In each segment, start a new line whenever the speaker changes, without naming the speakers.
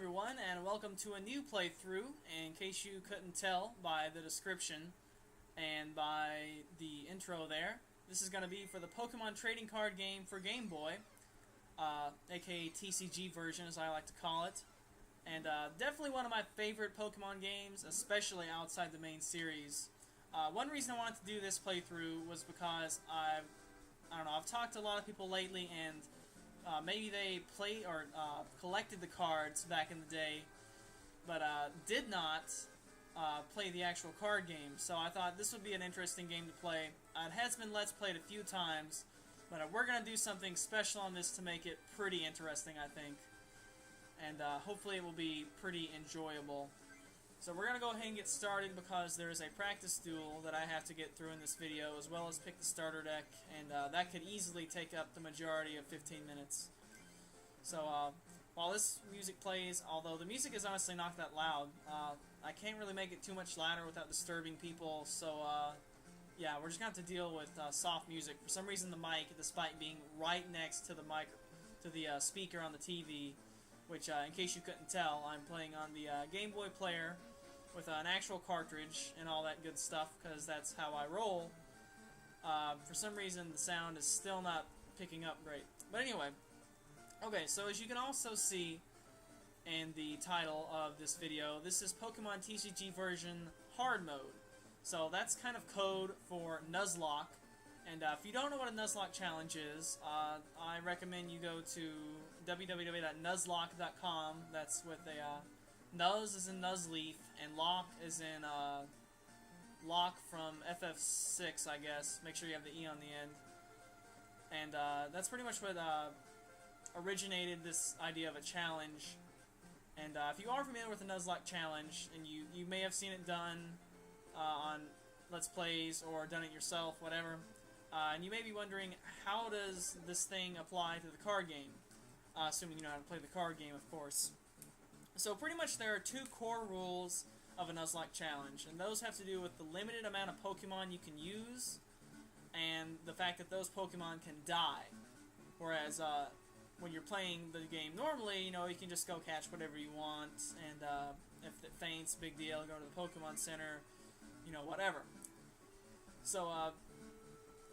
everyone, and welcome to a new playthrough. In case you couldn't tell by the description and by the intro there, this is going to be for the Pokemon Trading Card Game for Game Boy, aka TCG version as I like to call it. And definitely one of my favorite Pokemon games, especially outside the main series. One reason I wanted to do this playthrough was because I've talked to a lot of people lately, and maybe they played or collected the cards back in the day, but did not play the actual card game. So I thought this would be an interesting game to play. It has been Let's Played a few times, but we're going to do something special on this to make it pretty interesting, I think. And hopefully it will be pretty enjoyable. So we're going to go ahead and get started because there is a practice duel that I have to get through in this video, as well as pick the starter deck, and that could easily take up the majority of 15 minutes. So while this music plays, although the music is honestly not that loud, I can't really make it too much louder without disturbing people, so yeah, we're just going to have to deal with soft music. For some reason the mic, despite being right next to the mic, to the speaker on the TV, which in case you couldn't tell, I'm playing on the Game Boy player with an actual cartridge and all that good stuff, because that's how I roll. For some reason the sound is still not picking up great. But anyway, okay, so as you can also see in the title of this video, this is Pokemon TCG version Hard Mode. So that's kind of code for Nuzlocke. And if you don't know what a Nuzlocke challenge is, I recommend you go to www.nuzlocke.com. That's with a Nuz is in Nuzleaf, and Lock is in Lock from FF6, I guess. Make sure you have the E on the end. And that's pretty much what originated this idea of a challenge. And if you are familiar with the Nuzlocke challenge, and you may have seen it done on Let's Plays or done it yourself, whatever, and you may be wondering, how does this thing apply to the card game? Assuming you know how to play the card game, of course. So pretty much there are two core rules of a Nuzlocke challenge, and those have to do with the limited amount of Pokemon you can use, and the fact that those Pokemon can die. Whereas when you're playing the game normally, you know, you can just go catch whatever you want, and if it faints, big deal, go to the Pokemon Center, you know, whatever. So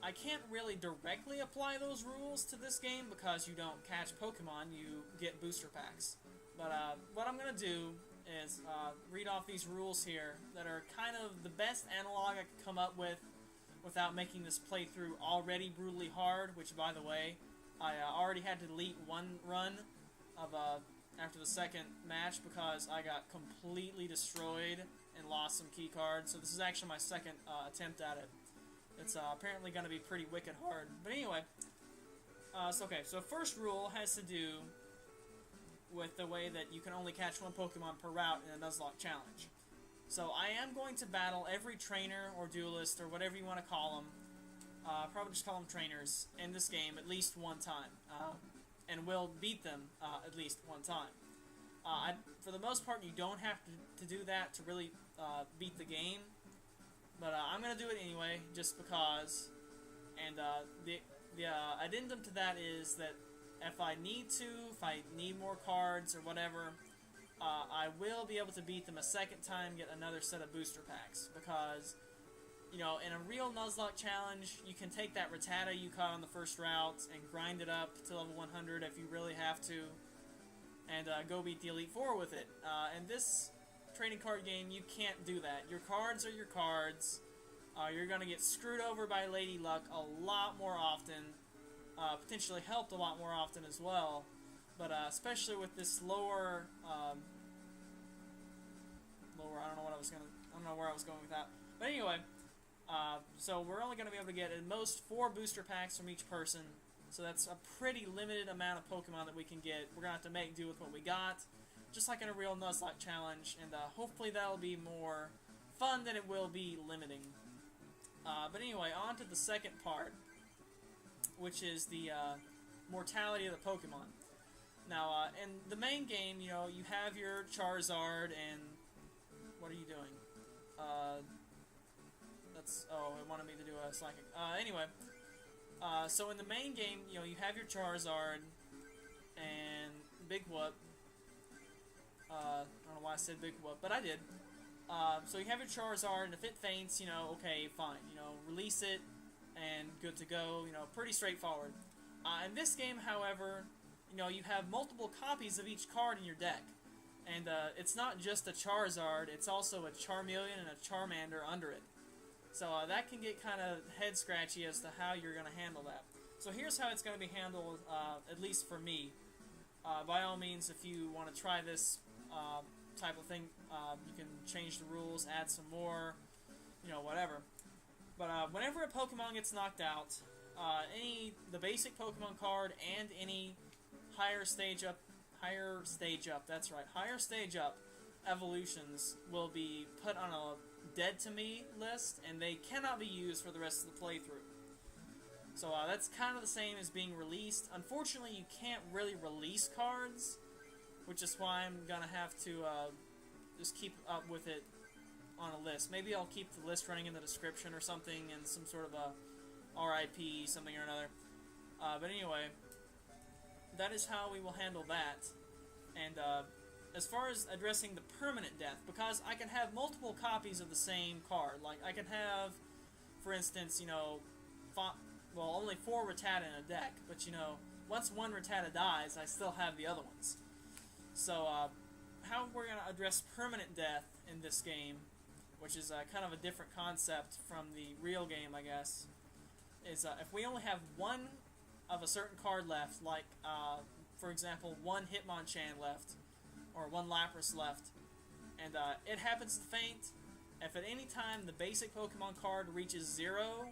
I can't really directly apply those rules to this game because you don't catch Pokemon, you get booster packs. But what I'm going to do is read off these rules here that are kind of the best analog I could come up with without making this playthrough already brutally hard, which, by the way, I already had to delete one run of after the second match because I got completely destroyed and lost some key cards. So this is actually my second attempt at it. It's apparently going to be pretty wicked hard. But anyway, so first rule has to do with the way that you can only catch one Pokemon per route in a Nuzlocke challenge. So I am going to battle every trainer or duelist or whatever you want to call them, probably just call them trainers, in this game at least one time, and will beat them at least one time. For the most part, you don't have to do that to really beat the game, but I'm going to do it anyway, just because. And the addendum to that is that if I need more cards or whatever, I will be able to beat them a second time, get another set of booster packs. Because, you know, in a real Nuzlocke challenge, you can take that Rattata you caught on the first route and grind it up to level 100 if you really have to, and go beat the Elite Four with it. In this trading card game, you can't do that. Your cards are your cards. You're going to get screwed over by Lady Luck a lot more often. Potentially helped a lot more often as well, but especially with this lower, I don't know where I was going with that. But anyway, so we're only going to be able to get at most 4 booster packs from each person. So that's a pretty limited amount of Pokemon that we can get. We're going to have to make do with what we got, just like in a real Nuzlocke challenge, and hopefully that'll be more fun than it will be limiting. But anyway, on to the second part, which is the mortality of the Pokemon. Now, in the main game, you know, you have your Charizard and... What are you doing? Oh, it wanted me to do a Psychic. Anyway, so in the main game, you know, you have your Charizard and Big Whoop, I don't know why I said big whoop, but I did. So you have your Charizard, and if it faints, you know, okay, fine. You know, release it, and good to go. You know, pretty straightforward. In this game, however, you know, you have multiple copies of each card in your deck. And it's not just a Charizard, it's also a Charmeleon and a Charmander under it. So that can get kind of head-scratchy as to how you're going to handle that. So here's how it's going to be handled, at least for me. By all means, if you want to try this type of thing, you can change the rules, add some more, you know, whatever. But whenever a Pokemon gets knocked out, the basic Pokemon card and any higher stage up, that's right, higher stage up evolutions will be put on a dead to me list, and they cannot be used for the rest of the playthrough. So that's kind of the same as being released. Unfortunately, you can't really release cards, which is why I'm gonna have to just keep up with it on a list. Maybe I'll keep the list running in the description or something, and some sort of a RIP something or another. But anyway, that is how we will handle that. And as far as addressing the permanent death, because I can have multiple copies of the same card. Like, I can have, for instance, you know, only 4 Rattata in a deck, but, you know, once one Rattata dies, I still have the other ones. So, how we're going to address permanent death in this game, which is kind of a different concept from the real game, I guess, is if we only have one of a certain card left, like, for example, one Hitmonchan left, or one Lapras left, and it happens to faint, if at any time the basic Pokemon card reaches 0,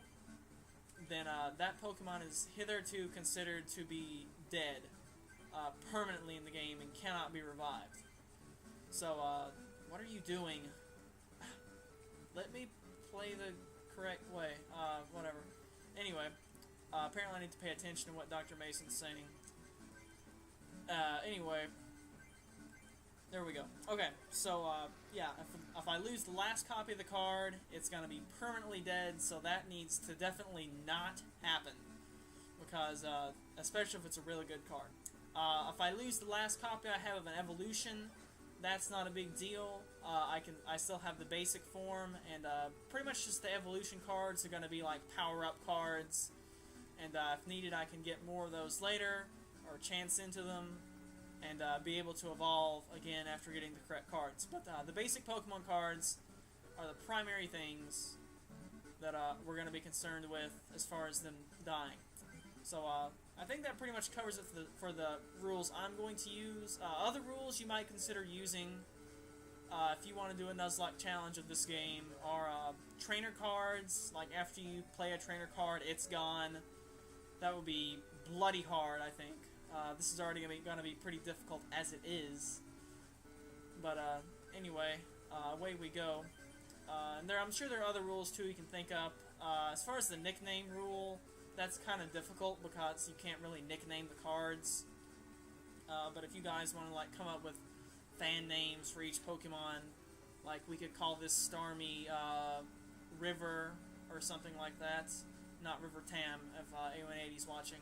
then that Pokemon is hitherto considered to be dead permanently in the game and cannot be revived. So, what are you doing? Let me play the correct way. Whatever. Anyway, apparently I need to pay attention to what Dr. Mason's saying. Anyway, there we go. Okay, so, yeah, if I lose the last copy of the card, it's going to be permanently dead, so that needs to definitely not happen. Because, especially if it's a really good card. If I lose the last copy I have of an evolution, that's not a big deal. I still have the basic form, and pretty much just the evolution cards are going to be like power-up cards. And if needed, I can get more of those later, or chance into them, and be able to evolve again after getting the correct cards. But the basic Pokemon cards are the primary things that we're going to be concerned with as far as them dying. So I think that pretty much covers it for the rules I'm going to use. Other rules you might consider using if you want to do a Nuzlocke challenge of this game are trainer cards. Like, after you play a trainer card, it's gone. That would be bloody hard, I think. This is already going to be pretty difficult as it is. But anyway, away we go. And I'm sure there are other rules too you can think up. As far as the nickname rule, that's kind of difficult because you can't really nickname the cards. But if you guys want to like come up with fan names for each Pokemon, like we could call this Starmie River or something like that. Not River Tam if A180's watching.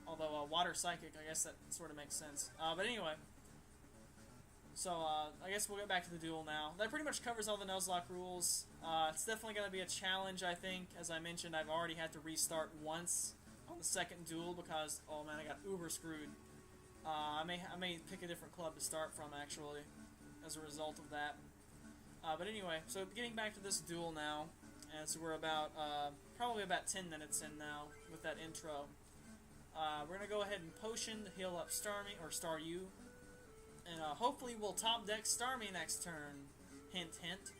Although Water Psychic, I guess that sort of makes sense. But anyway, so I guess we'll get back to the duel now. That pretty much covers all the Nuzlocke rules. It's definitely going to be a challenge, I think. As I mentioned, I've already had to restart once on the second duel because, oh man, I got uber screwed. I may pick a different club to start from, actually, as a result of that. But anyway, so getting back to this duel now, and so we're about, probably about 10 minutes in now with that intro. We're going to go ahead and potion to heal up Starmie, or Staryu. And hopefully we'll top deck Starmie next turn. Hint, hint.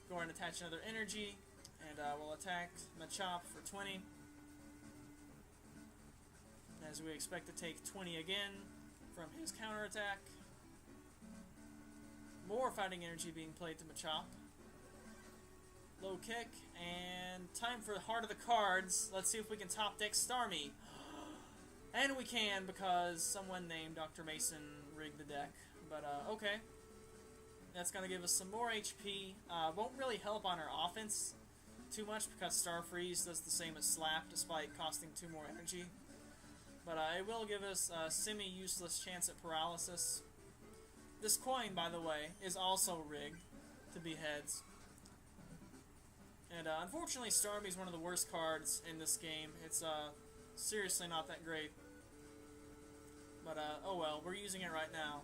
Go ahead and attach another energy, and we'll attack Machop for 20. As we expect to take 20 again from his counterattack. More fighting energy being played to Machop. Low kick, and time for the heart of the cards. Let's see if we can top deck Starmie. And we can, because someone named Dr. Mason rigged the deck. But, okay. That's going to give us some more HP. Won't really help on our offense too much, because Star Freeze does the same as Slap, despite costing 2 more energy. But it will give us a semi-useless chance at paralysis. This coin, by the way, is also rigged to be heads. And unfortunately, Starmie is one of the worst cards in this game. It's seriously not that great. But oh well, we're using it right now.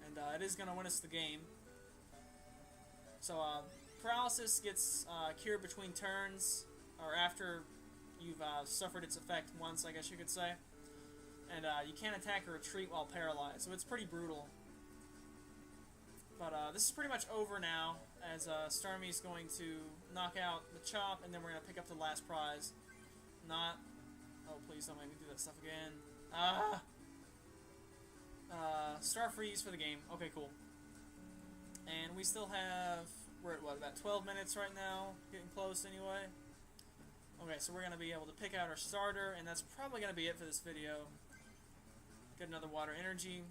And it is going to win us the game. So paralysis gets cured between turns, or after you've suffered its effect once, I guess you could say. And you can't attack or retreat while paralyzed, so it's pretty brutal. But this is pretty much over now, as Starmie's going to knock out the Chop, and then we're going to pick up the last prize. Not... Oh, please don't make me do that stuff again. Star Freeze for the game. Okay, cool. And we still have... We're at, what, about 12 minutes right now? Getting close, anyway. Okay, so we're going to be able to pick out our starter, and that's probably going to be it for this video. Get another water energy.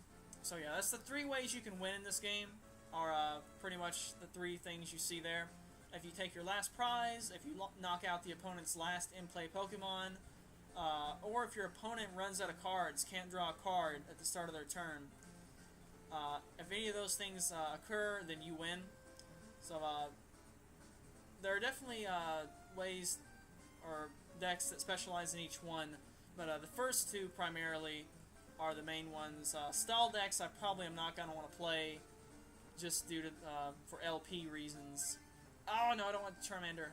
So yeah, that's the 3 ways you can win in this game. Are pretty much the 3 things you see there. If you take your last prize, if you knock out the opponent's last in-play Pokemon, or if your opponent runs out of cards, can't draw a card at the start of their turn. If any of those things occur, then you win. So there are definitely ways or decks that specialize in each one, but the first 2 primarily are the main ones. Stall decks I probably am not going to want to play, just due to for LP reasons. Oh no, I don't want Charmander.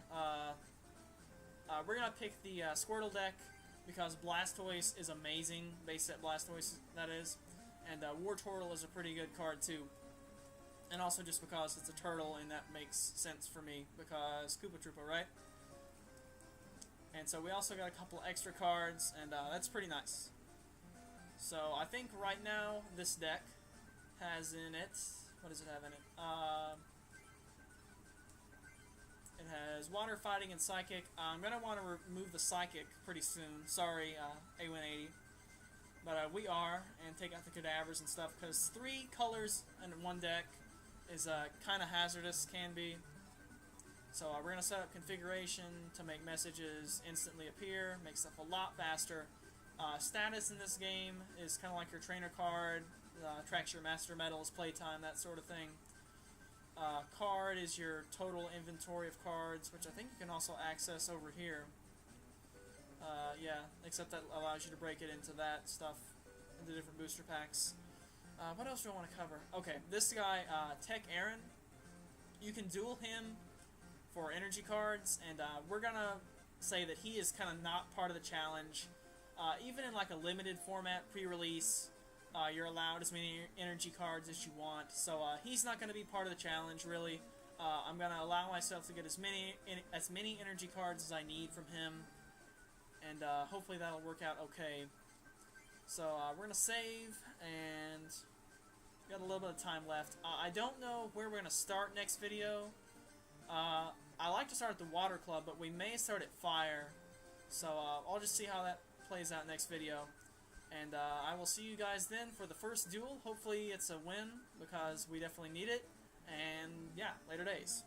We're gonna pick the Squirtle deck because Blastoise is amazing. Base set Blastoise, that is, and Wartortle is a pretty good card too. And also just because it's a turtle, and that makes sense for me because Koopa Troopa, right? And so we also got a couple extra cards, and that's pretty nice. So I think right now this deck has in it. What does it have in it? It has Water, Fighting, and Psychic. I'm going to want to remove the Psychic pretty soon. Sorry, A180. But we are, and take out the Cadavers and stuff, because 3 colors in one deck is kind of hazardous, can be. So we're going to set up configuration to make messages instantly appear, make stuff a lot faster. Status in this game is kind of like your trainer card. Tracks your master medals, playtime, that sort of thing. Card is your total inventory of cards, which I think you can also access over here. Yeah, except that allows you to break it into that stuff, into different booster packs. What else do I want to cover? Okay, this guy, Tech Aaron, you can duel him for energy cards, and we're gonna say that he is kind of not part of the challenge. Even in like a limited format pre-release, you're allowed as many energy cards as you want, so he's not going to be part of the challenge, really. I'm going to allow myself to get as many energy cards as I need from him, and hopefully that'll work out okay. So we're going to save, and got a little bit of time left. I don't know where we're going to start next video. I like to start at the Water Club, but we may start at Fire, so I'll just see how that plays out next video. And I will see you guys then for the first duel. Hopefully it's a win, because we definitely need it. And yeah, later days.